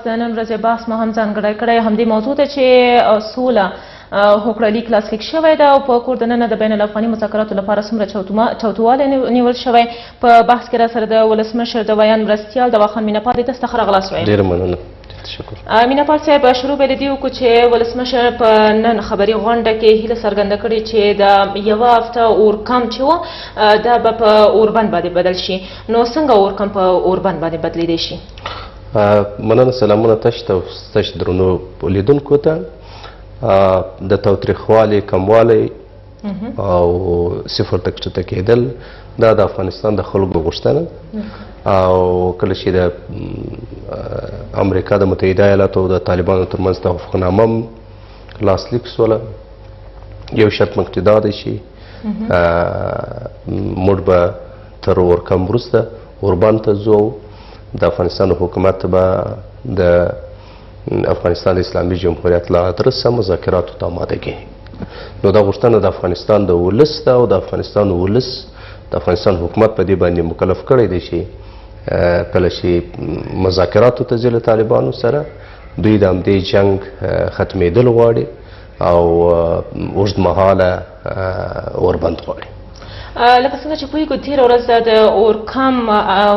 د نن ورځې بحث مو هم ځانګړی کړی همدې موضوع ده چې سوله هوکړه لیک لاسلیک شوی ده او په کور دننه د بین الافغاني مذاکراتو لپاره څومره چوتوالی نیول شوی. په بحث کې راسره د ولسمشر د بیان مرستیال دواخان مینهپال دی. تاسو ته ښه راغلاست وایم. ډېره مننه. تشکر. مینهپال صاحب، شروع به له دې وکړو چې ولسمشر په نن خبري غونډه کې هیله څرګنده کړې چې د یوه هفته اورکم چې و دا به په اوربند باندې بدل شي. نو څنګه اورکم په اوربند باندې بدلیدی شي؟ مننه. سلامونه تاسو ته او ستاسو درنو لیدونکو ته. د تاوتریخوالي کموالی او صفر ته کښته کېدل دا د افغانستان د خلکو غوښتنه او کله چې د امریکا د متحده ایالاتو او د طالبانو ترمنځ توافقنامه لاسلیک سوله، یو شرط مخکې دا دی چې موږ به تر اورکم وروسته اوربند ته ځو. د افغانستان حکومت به د افغانستان د اسلامي جمهوریت له ادرسه مذاکراتو ته آماده کړي. نو دا غوښتنه د افغانستان د ولس ده او د افغانستان ولس د افغانستان حکومت په دې باندې مکلف کړی دی چې کله چې مذاکراتو ته ځي له طالبانو سره، دوی د همدې جنګ ختمېدل غواړي او اوږدمهاله اوربند غواړي. لکه څنګه چې پوهېږو تېره ورځ د اورکم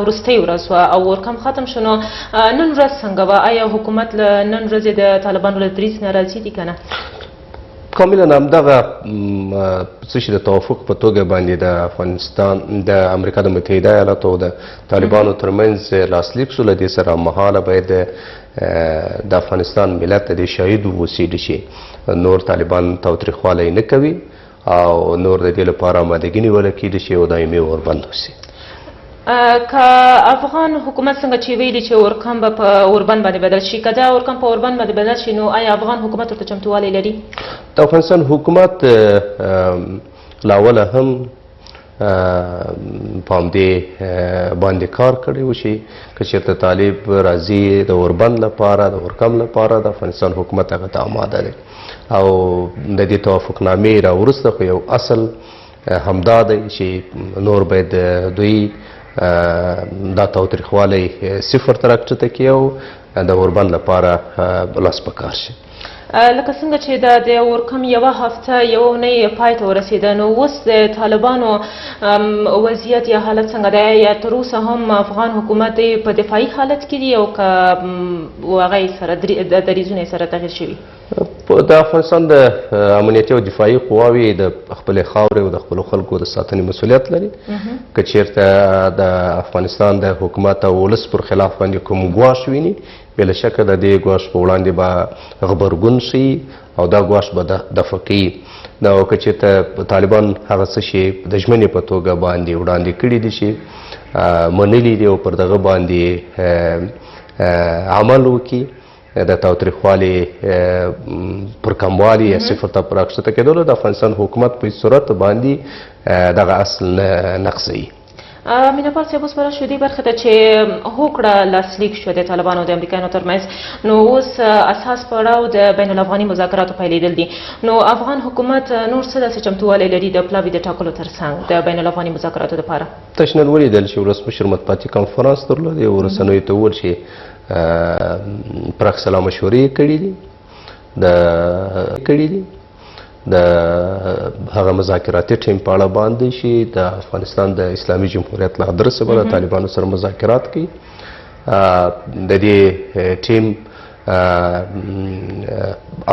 وروستۍ ورځ وه او اورکم ختم شو. نو نن ورځ څنګه وه؟ آیا حکومت له نن ورځې د طالبانو له دریځ نه راضي دي که نه؟ کاملا همدغه څه چې د توافق په توګه باندې د افغانستان د امریکا د متحده ایالاتو او د طالبانو ترمنځ لاسلیک سو، له دې سره هممهاله باید د افغانستان ملت ته دې شاهد واوسېږي چې نور طالبان تاوتریخوالی نه کوي او نور د دې لپاره آمادګي نیوله کېږي چې یو دایمي اوربند وسي. که افغان حکومت څنګه چې ویلي چې اورکم به په اوربند باندې بدل شي، که دا اورکم په اوربند باندې بدل شي نو آیا افغان حکومت ورته چمتووالی لري؟ د افغانستان حکومت له اوله هم په همدې باندې کار کړی و چې که چېرته طالب راځي د اوربند لپاره د اورکم لپاره د افغانستان حکومت هغه ته آماده دی او د دې توافقنامې راوروسته خو یو اصل همدا دی چې نور باید دوی دا تاوتریخوالی صفر ته راکښته کړي او د اوربند لپاره لاس په کار شي. لکه څنګه چې د اورکم یوه هفته یوه اونۍ پای ته ورسېده، نو اوس د طالبانو وضعیت یا حالت څنګه دی؟ یا تر اوسه هم افغان حکومت په دفاعي حالت کې دی او که هغه سره دریځونه سره تغیر شوي؟ د افغانستان د امنیتي او دفاعي قواوې د خپلې خاورې او د خپلو خلکو د ساتنې مسؤلیت لري. که چېرته د افغانستان د حکومت او ولس پر خلاف باندې کوم ګواښ ویني، بله شکه د دې ګواښ په وړاندې به غبرګون ښیي او دا ګواښ به دفع کوي. دا که چېرته طالبان هغه څه چې د ژمنې په توګه باندې وړاندې کړي دي چې منلي دي او پر دغه باندې عمل وکړي، د تاوتریخوالي پر کموالي یا صفر ته پر راکښته کېدلو د افغانستان حکومت په هېڅ صورت باندې دغه اصل نه نقضوي. مینهپال صاحب، اوس به راشو دې برخې ته چې هوکړه لاسلیک شوه د طالبانو او د امریکایانو ترمنځ، نو اوس اساس پړاو د بین الافغاني مذاکراتو پیلېدل دي. نو افغان حکومت نور څه داسې چمتووالی لري د پلاوي د ټاکلو ترڅنګ د بین الافغاني مذاکراتو لپاره؟ تاسو نن ولیدل چې ولسمشر مطبوعاتي کنفرانس درلود او رسنیو ته وویل چې پراخ سلا مشورې کړي دي د هغه مذاکراتي ټیم په اړه باندې چې د افغانستان د اسلامي جمهوریت له ادرسه به د طالبانو سره مذاکرات کوي. د دې ټیم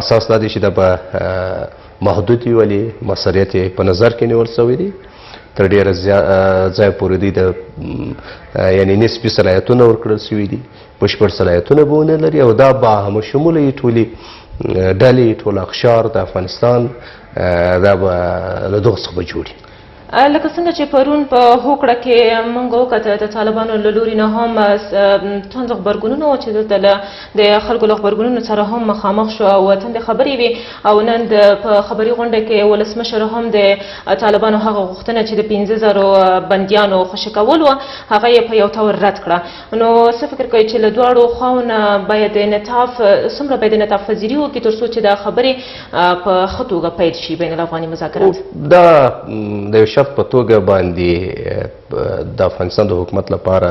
اساس دا دی چې دا به محدود وي، ولې مسؤلیت یې په نظر کې نیول شوی دی. تر ډېره ځایه پورې دوی د یعنې نسبي صلاحیتونه ورکړل شوي دي، بشپړ صلاحیتونه به ونه لري او دا به همشموله یې ټولې ډلې ټول اقشار د افغانستان دا به له دغو څخه به جوړي. لکه څنګه چې پرون په هوکړه کې موږ وکتل د طالبانو له لوري نه هم طنز غبرګونونه وو چې دلته د خلکو له غبرګونونو سره هم مخامخ شو او تندې خبرې وې او نن په خبري غونډه کې ولسمشر هم د طالبانو هغه غوښتنه چې د 15,000 بندیانو خوشي کول وه هغه یې په یو تور رد کړه. نو څه فکر کوئ چې له دواړو خواو نه باید انعطاف څومره باید انعطاف پذیري وکړي تر څو چې دا خبرې په ښه توګه پیل شي بین الافغاني مذاکرات؟ دا د یو شرط په توګه باندې د افغانستان د حکومت لپاره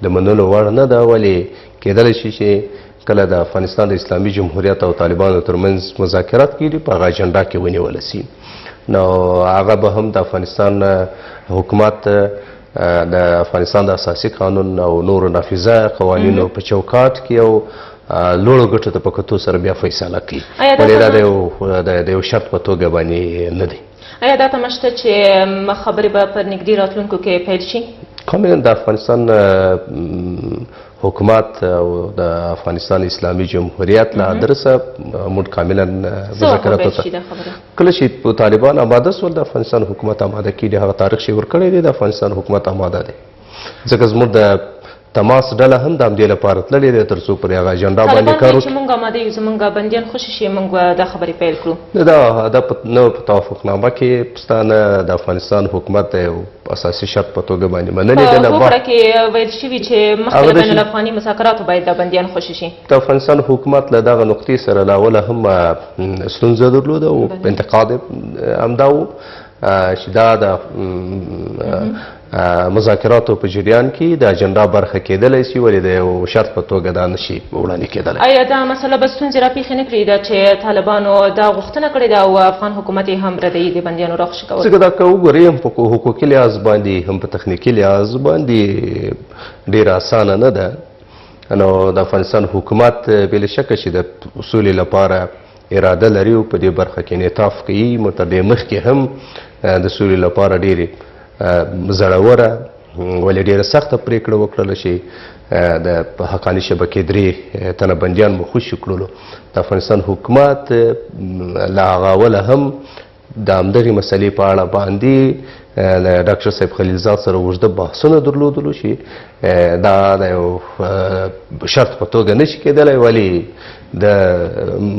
د منلو وړ نه ده، ولې کېدلی شي چې کله د افغانستان د اسلامي جمهوریت او طالبانو ترمنځ مذاکرات کیږي په هغه اجنډا کې ونیول سي نو هغه به هم د افغانستان حکومت د افغانستان د اساسي قانون او نورو نافذه قوانینو په چوکاټ کې او لوړو ګټو ته په کتو سره بیا فیصله کوي ولې دا د یو شرط په توګه باندې نه دی. آیا دا تمه شته چې خبرې به پر نږدې راتلونکو کې پیل شي؟ کاملا د افغانستان حکومت او د افغانستان اسلامي جمهوریت له ادرسه موږ کاملا مذاکرات ته کله چې طالبان آماده سول د افغانستان حکومت آماده کړي هغه تاریخ شی ورکړی دی د افغانستان حکومت آماده دی ځکه زموږ د تماس ډله هم د همدې لپاره تللې ده تر څو پر هغه اجنډا باندې کار وکړي. چې موږ آماده یو زموږ بندیان خوشي شي موږ به دا خبرې پیل کړو. دا په توافقنامه کې پښتانه د افغانستان حکومت د یو اساسي شرط په توګه باندې منلې ده. په هوکړه کې ویل شوي چې مخکې د بین الافغاني مذاکراتو باید د بندیان خوشي شي. د افغانستان حکومت له دغه نقطې سره له اوله هم ستونزه درلوده او انتقاد همدا و چې دا د مذاکراتو په جریان کې د اجنډا برخه کېدلی شي ولې د یو شرط په توګه دا نشي وړاندې کېدلی. آیا دا مسله به ستونزې راپېښې نه کړي ده چې طالبانو دا غوښتنه کړې ده او افغان حکومت یې هم ردوي د بندیانو راخوشي کول؟ ځکه دا که وګورئ هم په حقوقي لحاظ باندې هم په تخنیکي لحاظ باندې ډېره اسانه نه ده. نو د افغانستان حکومت بې شکه چې د اصولې لپاره اراده لري او په دې برخه کې انعطاف کوي. موږ تر دې مخکې هم د سولې لپاره ډېرې زړوره ولې ډېره سخته پرېکړه وکړله چې د حقاني شبکې 3 تنه بندیان مو خوشي کړلو. د افغانستان حکومت له هغه اوله هم د همدغې مسلې په اړه باندې له ډاکټر صاحب خلیلزاد سره اوږده بحثونه درلودلو چې دا د یو شرط په توګه نشي کېدلی ولې د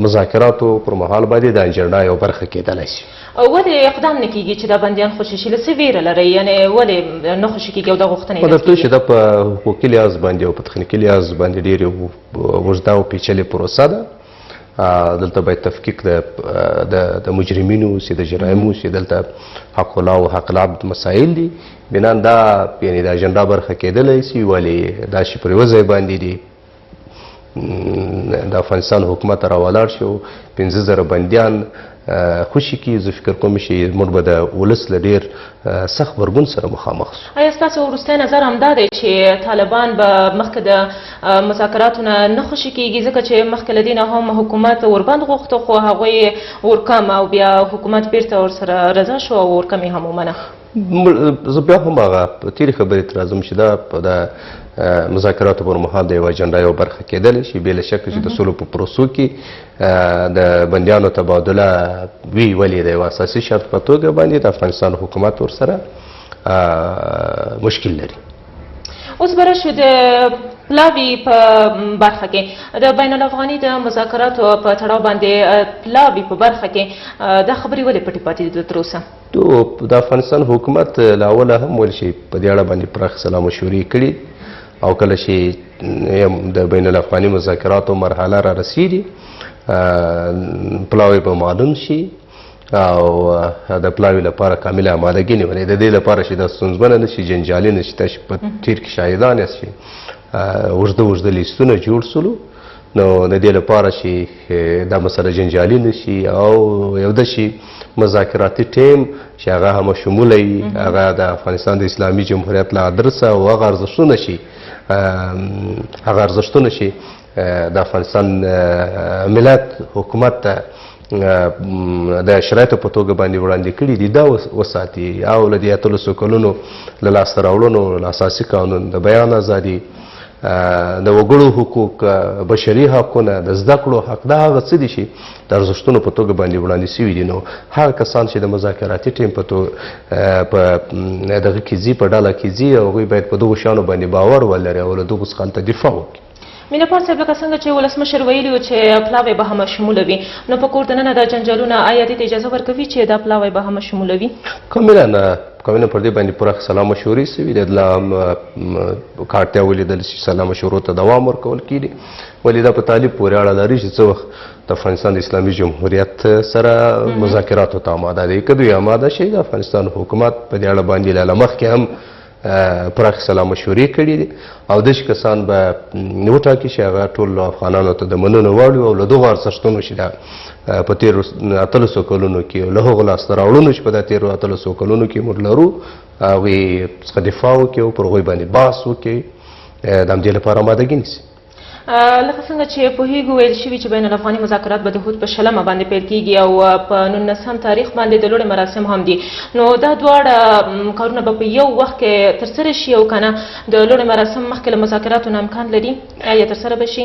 مذاکراتو پر مهال باندې د اجنډا یو برخه کېدلی شي. ولې اقدام نه کیږي چې دا بندیان خوشي شي؟ له څه ویره لرئ؟ یعنې ولې نه خوشي کیږي او دا غوښتنه یې نه کیږي؟ چې دا په حقوقي لحاظ باندې او په تخنیکي لحاظ باندې ډېرې اوږده او پیچلې پروسه ده. دلته باید تفکیک د مجرمینو اوسي، د جرایمو اوسي، دلته حق الله او حق العبد مسایل دي. بنان دا یعنې د اجنډا برخه کېدلی شي ولې دا شي پر یوه ځای باندې دي د افغانستان حکومت راولاړ شي او 15,000 بندیان خوشي کړي. زه فکر کوم چې موږ به د ولس له ډېر سخت غبرګون سره مخامخ شو. آیا ستاسو وروستی نظر همدا دی چې طالبان به مخکې د مذاکراتو نه خوشي کېږي ځکه چې مخکې له دې نه هم حکومت ورباندې غوښته خو هغوی ورکم او بیا حکومت بیرته ورسره رضا شو او ورکم یې هم ومنه؟ زه بیا هم هغه تېرې خبرې ته راځم چې دا د مذاکراتو پر مهال د یو اجنډا یو برخه کېدلی شي. بې له شکه چې د سولو په پروسو کې د بندیانو تبادله وي ولې د یو اساسي شرط په توګه باندې د افغانستان حکومت ورسره مشکل لري. اوس به راشو د پلاوي په برخه کې د بین الافغاني د مذاکراتو په تړاو باندې پلاوي په برخه کې دا خبرې ولې پټې پاتې دي تر اوسه؟ د افغانستان حکومت له اوله هم ویل شي په دې اړه باندې پراخ سلا مشورې کړي او کله چې د بین الافغاني مذاکراتو مرحله را رسیږي پلاوی به معلوم شي او د پلاوی لپاره کامله آمادګي نیولې د دې لپاره چې دا ستونزمنه نه شي، جنجالي نه شي، تاسو په تیر کې شاهدان یاست چې اوږده لیستونه جوړ سولو. نو د دې لپاره چې دا مسله جنجالي نه شي او یو د شي مذاکراتي ټیم چې هغه هم شموله وي، هغه د افغانستان د اسلامي جمهوریت له ادرسه او هغه ارزښتونه شي د افغانستان ملت حکومت ته د شرایطو په توګه باندې وړاندې کړي دي دا وساتي او له دې 13 کلونو له لاسته راوړنو له اساسي قانون د بیان ازادي د وګړو حقوق بشري حقونه د زده کړو حق دا هغه څه دي چې د ارزښتونو په توګه باندې وړاندې شوي دي. نو هغه کسان چې د مذاکراتي ټیم په دغه کې ځي په ډله کې ځي هغوی باید په دغو شیانو باندې باور ولري او له دغو څخه هلته دفاع وکړي. مینه پال صاحب لکه څنګه چې ولسمشر ویلي و چې پلاوی به هم شموله وي، نو په کور دننه دا جنجالونه آیا دې ته اجازه ورکوي چې دا پلاوی به هم شموله وي؟ کاملا پر دې باندې پوره سلا مشورې سوي دي. لا کاټیا ولیدل چې سلا مشورو ته دوام ورکول کېږي ولې دا په طالب پورې اړه لري چې څه وخت د افغانستان د اسلامي جمهوریت سره مذاکراتو ته آماده دی. که دوی آماده شي د افغانستان حکومت په دې اړه باندې له مخکې هم پراخې سلا مشورې کړي دي او داسې کسان به وټاکي چې هغه ټولو افغانانو ته د منلو وړ وي او له دغو ارزښتونو چې دا په تېرو 1800 کلونو کې له هغو لاسته راوړنو چې په دا تېرو 1800 کلونو کې موږ لرو هغوی څخه دفاع وکړي او پر هغوی باندې بحث وکړي د همدې لپاره آمادګي نیسي. لکه څنګه چې پوهیږو ویل شوي چې بین الافغاني مذاکرات به د هود په 20 باندې پیل کیږي او په 19 تاریخ باندې د لوړې مراسم هم دي. نو دا دواړه کارونه به په یو وخت کې ترسره شي او کنه د لوړې مراسم مخکې له مذاکراتو نه امکان لري یا ترسره به شي؟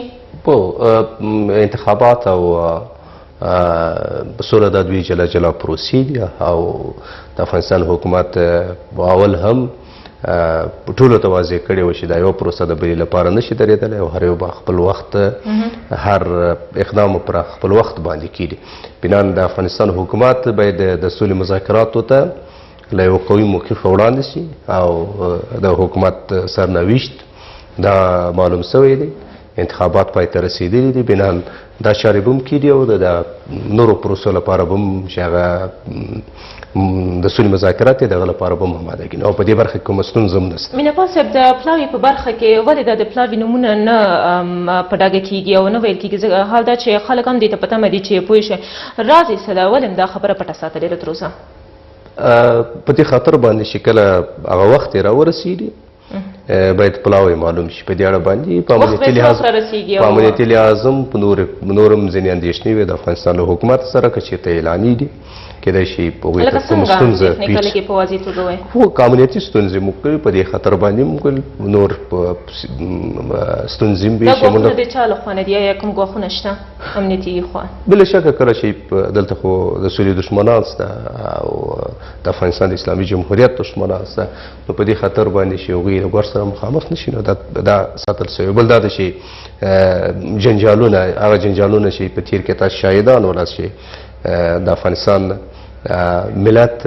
انتخابات او بصوره د دوی جلا پروسې دي او د افغانستان حکومت اول هم ټولو ته واضح کړی و چې دا یوه پروسه د بلې لپاره نشي درېدلی او هر یو به خپل وخت هر اقدام پر خپل وخت باندې کیږي. بنان د افغانستان حکومت باید د سولې مذاکراتو ته له یو قوي موقف وړاندې شي او د حکومت سرنوشت دا معلوم سوی دی، انتخابات پای ته رسېدلي دي. بنان دا چارې به هم کیږي او د نورو پروسو لپاره به هم چې هغه د سولې مذاکرات دی دغه لپاره به هم آمادګي او په دې برخه کې کومه ستونزه هم نشته. مینه صاحب د پلاوي په برخه کې ولې دا د پلاوي نومونه نه په ډاګه کیږي او نه ویل کیږي؟ حال دا چې خلک هم دې ته په تمه دي چې پوه شي راز یې څه ده، ولې هم دا خبره پټه ساتلې ده تر اوسه؟ په دې خاطر باندې چې کله هغه وخت یې راورسېږي باید پلاوی معلوم شي. په دې اړه باندې په امنیتي لحاظ هم په نور هم ځینې اندېښنې وي د افغانستان له حکومت سره که چېرته اعلانېږي کېدای شي په هغوی ته کومه ستونزه پیښ خو که امنیتي ستونزې موږ کوي په دې خطر باندې موږ نور ستونزې هم وي. دا ګواښونه د چا له خوا نه دي؟ یا کوم ګواښونه شته امنیتي خوا؟ بله شکه کله چې دلته خو د سولې دښمنان شته او د افغانستان د اسلامي جمهوریت دښمنان شته، نو په دې خطر باندې چې هغوی د ګواښ سره مخامخ نشي نو دا ساتل سوی. بل دا ده چې هغه جنجالونه چې په تېر کې تاسو شاهدان ولاست چې د افغانستان ملت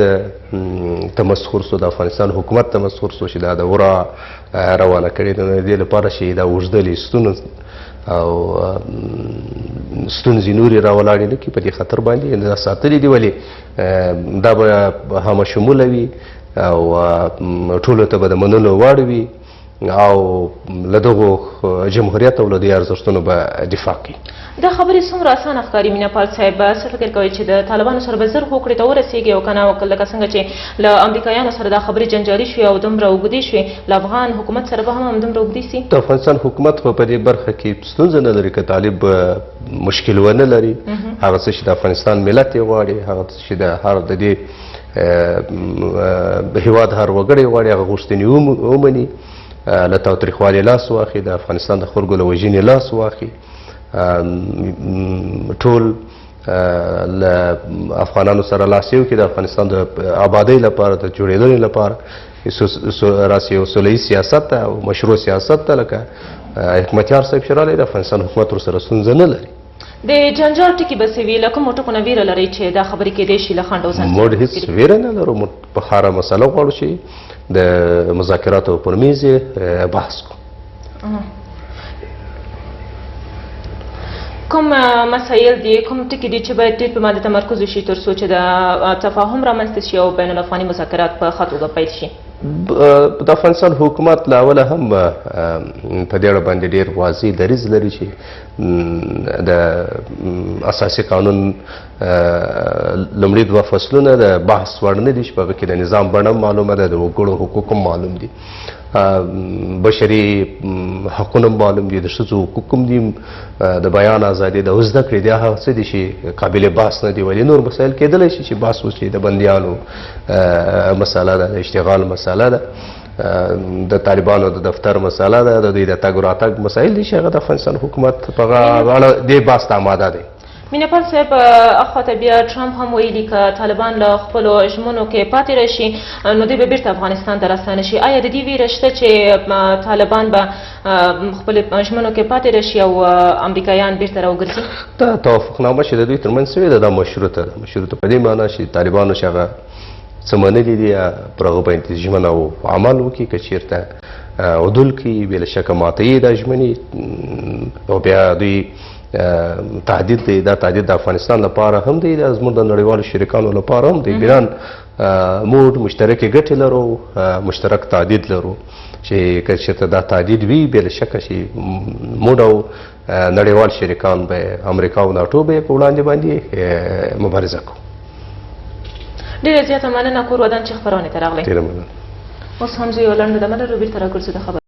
تمسخر سو، د افغانستان حکومت تمسخر سو چې دا د ورا روانه کړې ده. د دې لپاره چې دا اوږدلې ستونزې او ستونزې نورې راولاړې نه کړي په دې خطر باندې دا ساتلي دي. ولې دا به همه شموله وي او ټولو ته به د منلو وړ وي او له دغو جمهوریت او له دې ارزښتونو به دفاع کوي. دا خبرې څومره اسانه ښکاري مینه پال صاحب؟ څه فکر کوئ چې د طالبانو سره به زر هوکړې ته ورسېږي او که نه لکه څنګه چې له امریکایانو سره دا خبرې جنجالي شوې او دومره اوږدې شوې له افغان حکومت سره به هم همدومره اوږدې سي؟ د افغانستان حکومت خو په دې برخه کې ستونزه نه لري که طالب مشکل ونه لري. هغه څه چې د افغانستان ملت یې غواړي، هغه څه چې د دې هېواد هر وګړی غواړي، هغه غوښتنې ومني، له تاوتریخوالي لاس واخلي، د افغانستان د خلکو له وژنې لاس واخلي، ټول له افغانانو سره لاس یو کړي د افغانستان د آبادۍ لپاره، د جوړېدنې لپاره راسي یو سوله ییز سیاست ته او مشروع سیاست ته لکه حکمتیار صاحب چې راغلی د افغانستان حکومت ورسره ستونزه نه لري. د جنجال ټکي به څه وي؟ له کومو ټکو نه ویره لرئ چې دا خبرې کېدای شي له خنډ او ځنډ؟ موږ هېڅ ویره نه لرو. موږ په ښاره مسله غواړو چې د مذاکراتو پر میز بحث کوو. کوم مسایل دي، کوم ټکي دي چې باید ډېر په باندې تمرکز وشي تر څو چې د تفاهم رامنځته شي او بین الافغاني مذاکرات په ښه توګه پیل شي؟ د افغانستان حکومت له اوله هم په دې اړه باندې ډېر واضح دریځ لري چې د اساسي قانون لومړي 2 فصلونه د بحث وړ نه دي چې په هغه کې د نظام بڼه معلومه ده، د وګړو حقوق هم معلوم دي، بشري حقونه هم معلوم دي، د ښځو حقوق هم دي، د بیان ازادي، د زده کړې دي، هغه څه دي چې قابل بحث نه دي. ولې نور مسایل کېدلی شي چې بحث وشي، د بندیانو مسله ده، د اشتغال مسله ده، د طالبانو د دفتر مسله ده، د دوی د تګ راتګ مسایل دي چې هغه د افغانستان حکومت په اړه دې بحث ته آماده دی. مینه پال صاحب، اخواته بیا ټرمپ هم ویلي که طالبان له خپلو ژمنو کې پاتې راشي نو دوی به بیرته افغانستان ته راستانه شي. آیا د دې ویره شته چې طالبان به خپلو ژمنو کې پاتې راشي او امریکایان بیرته راوګرځي؟ دا توافقنامه چې د دوی ترمنځ شوې ده دا مشروطه ده. مشروطه په دې معنا چې طالبانو چې هغه څه منلي دي پر هغه باندې ژمنه او عمل وکړي، که چېرته عدول کړي بې له شکه ماته یې دا ژمنې او بیا دوی تهدید دی. دا تهدید د افغانستان لپاره هم دی، دا زموږ د نړیوالو شریکانو لپاره هم دی. بنان موږ مشترکې ګټې لرو، مشترک تهدید لرو چې که چېرته دا تهدید وي بې له شکه چې موږ او نړیوال شریکان به امریکا او ناټو به په وړاندې باندې مبارزه کوو. ډېره زیاته مننه کور ودان چې خپرونې ته راغلی. ډېره مننه. اوس هم زه یوه لنډه دمه لرو، بېرته راګرځو د خبر